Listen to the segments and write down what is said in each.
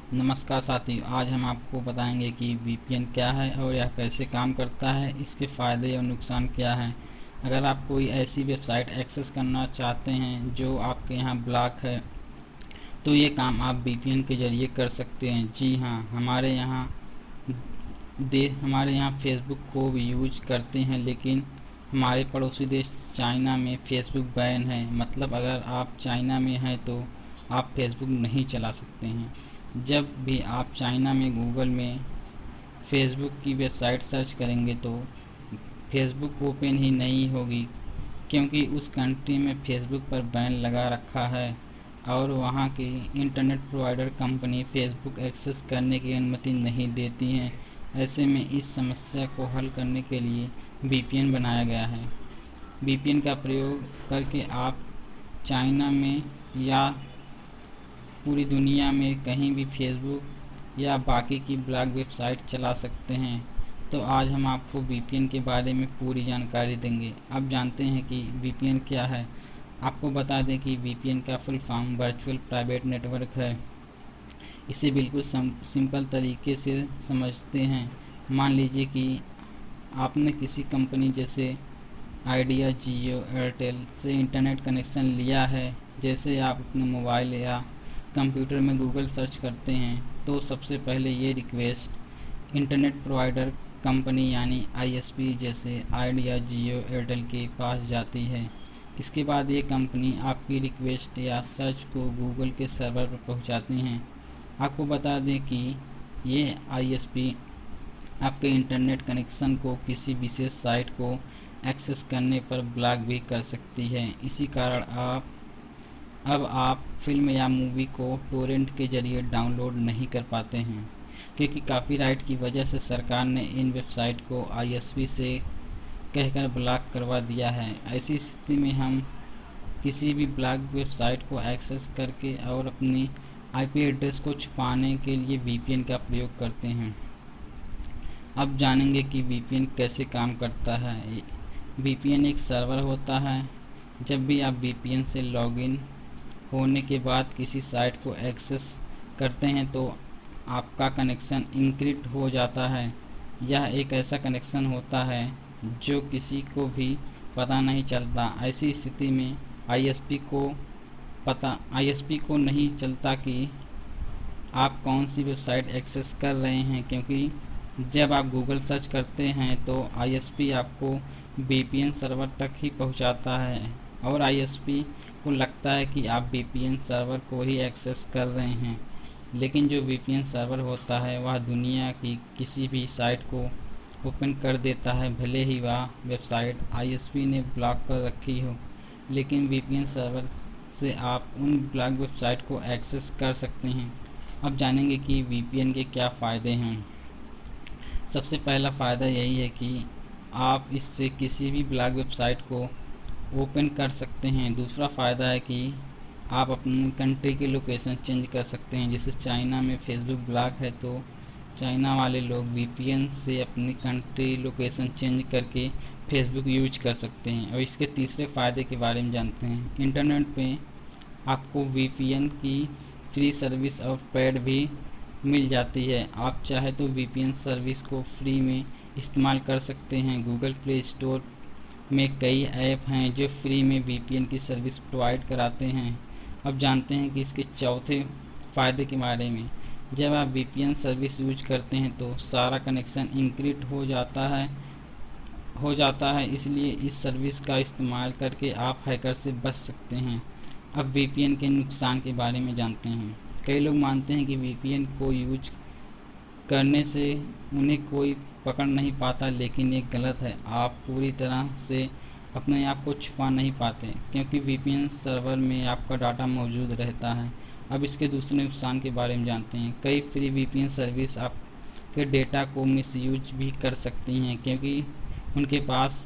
नमस्कार साथियों, आज हम आपको बताएंगे कि वीपीएन क्या है और यह कैसे काम करता है, इसके फ़ायदे और नुकसान क्या हैं। अगर आप कोई ऐसी वेबसाइट एक्सेस करना चाहते हैं जो आपके यहाँ ब्लॉक है, तो ये काम आप वीपीएन के ज़रिए कर सकते हैं। जी हाँ, हमारे यहाँ फेसबुक को भी यूज करते हैं, लेकिन हमारे पड़ोसी देश चाइना में फेसबुक बैन है। मतलब अगर आप चाइना में हैं तो आप फेसबुक नहीं चला सकते हैं। जब भी आप चाइना में गूगल में फेसबुक की वेबसाइट सर्च करेंगे तो फेसबुक ओपन ही नहीं होगी, क्योंकि उस कंट्री में फेसबुक पर बैन लगा रखा है और वहाँ की internet provider company Facebook access करने की अनुमति नहीं देती हैं। ऐसे में इस समस्या को हल करने के लिए वीपीएन बनाया गया है। वीपीएन का प्रयोग करके आप चाइना में या पूरी दुनिया में कहीं भी फेसबुक या बाकी की ब्लॉग वेबसाइट चला सकते हैं। तो आज हम आपको वीपीएन के बारे में पूरी जानकारी देंगे। अब जानते हैं कि वीपीएन क्या है। आपको बता दें कि वीपीएन का full form virtual private network है। इसे बिल्कुल सिंपल तरीके से समझते हैं। मान लीजिए कि आपने किसी कंपनी जैसे आइडिया, जियो, एयरटेल से इंटरनेट कनेक्शन लिया है। जैसे आप अपने मोबाइल या कंप्यूटर में गूगल सर्च करते हैं तो सबसे पहले ये रिक्वेस्ट इंटरनेट प्रोवाइडर कंपनी यानी आईएसपी जैसे आइडिया, जियो, एयरटेल के पास जाती है। इसके बाद ये कंपनी आपकी रिक्वेस्ट या सर्च को गूगल के सर्वर पर पहुंचाती हैं। आपको बता दें कि ये आईएसपी आपके इंटरनेट कनेक्शन को किसी विशेष साइट को एक्सेस करने पर ब्लॉक भी कर सकती है। इसी कारण आप फिल्म या मूवी को टोरेंट के जरिए डाउनलोड नहीं कर पाते हैं, क्योंकि कॉपीराइट की वजह से सरकार ने इन वेबसाइट को आईएसपी से कहकर ब्लॉक करवा दिया है। ऐसी स्थिति में हम किसी भी ब्लॉक वेबसाइट को एक्सेस करके और अपनी आईपी एड्रेस को छुपाने के लिए वीपीएन का प्रयोग करते हैं। अब जानेंगे कि वीपीएन कैसे काम करता है। वीपीएन एक सर्वर होता है। जब भी आप वीपीएन से लॉगिन होने के बाद किसी साइट को एक्सेस करते हैं तो आपका कनेक्शन इनक्रिप्ट हो जाता है। यह एक ऐसा कनेक्शन होता है जो किसी को भी पता नहीं चलता। ऐसी स्थिति में आईएसपी को नहीं चलता कि आप कौन सी वेबसाइट एक्सेस कर रहे हैं, क्योंकि जब आप गूगल सर्च करते हैं तो आईएसपी आपको वीपीएन सर्वर तक ही पहुंचाता है और आईएसपी को लगता है कि आप वीपीएन सर्वर को ही एक्सेस कर रहे हैं। लेकिन जो वीपीएन सर्वर होता है वह दुनिया की किसी भी साइट को ओपन कर देता है, भले ही वह वेबसाइट आईएसपी ने ब्लॉक कर रखी हो। लेकिन वीपीएन सर्वर से आप उन ब्लॉक वेबसाइट को एक्सेस कर सकते हैं। अब जानेंगे कि वीपीएन के क्या फ़ायदे हैं। सबसे पहला फ़ायदा यही है कि आप इससे किसी भी ब्लॉग वेबसाइट को ओपन कर सकते हैं। दूसरा फ़ायदा है कि आप अपनी कंट्री की लोकेशन चेंज कर सकते हैं। जैसे चाइना में फेसबुक ब्लॉक है तो चाइना वाले लोग वीपीएन से अपनी कंट्री लोकेशन चेंज करके फेसबुक यूज कर सकते हैं। और इसके तीसरे फ़ायदे के बारे में जानते हैं। इंटरनेट पे आपको वीपीएन की फ्री सर्विस और पेड भी मिल जाती है। आप चाहे तो वीपीएन सर्विस को फ्री में इस्तेमाल कर सकते हैं। गूगल प्ले स्टोर में कई ऐप हैं जो फ्री में वीपीएन की सर्विस प्रोवाइड कराते हैं। अब जानते हैं कि इसके चौथे फ़ायदे के बारे में। जब आप वीपीएन सर्विस यूज करते हैं तो सारा कनेक्शन इनक्रिप्ट हो जाता है, इसलिए इस सर्विस का इस्तेमाल करके आप हैकर से बच सकते हैं। अब वीपीएन के नुकसान के बारे में जानते हैं। कई लोग मानते हैं कि वीपीएन को यूज करने से उन्हें कोई पकड़ नहीं पाता, लेकिन ये गलत है। आप पूरी तरह से अपने आप को छुपा नहीं पाते, क्योंकि वीपीएन सर्वर में आपका डाटा मौजूद रहता है। अब इसके दूसरे नुकसान के बारे में जानते हैं। कई फ्री वीपीएन सर्विस आपके डेटा को मिसयूज भी कर सकती हैं, क्योंकि उनके पास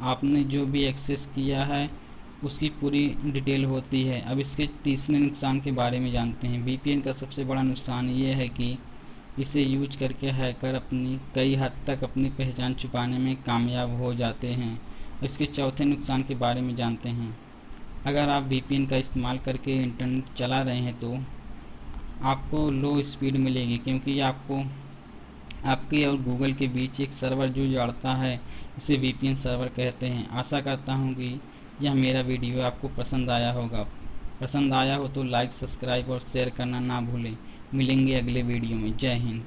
आपने जो भी एक्सेस किया है उसकी पूरी डिटेल होती है। अब इसके तीसरे नुकसान के बारे में जानते हैं। वीपीएन का सबसे बड़ा नुकसान ये है कि इसे यूज करके हैकर अपनी कई हद तक अपनी पहचान छुपाने में कामयाब हो जाते हैं। इसके चौथे नुकसान के बारे में जानते हैं। अगर आप वीपीएन का इस्तेमाल करके इंटरनेट चला रहे हैं तो आपको लो स्पीड मिलेगी, क्योंकि आपको आपके और गूगल के बीच एक सर्वर जो जोड़ता है, इसे वीपीएन सर्वर कहते हैं। आशा करता हूँ कि यह मेरा वीडियो आपको पसंद आया होगा। पसंद आया हो तो लाइक, सब्सक्राइब और शेयर करना ना भूलें। मिलेंगे अगले वीडियो में। जय हिंद।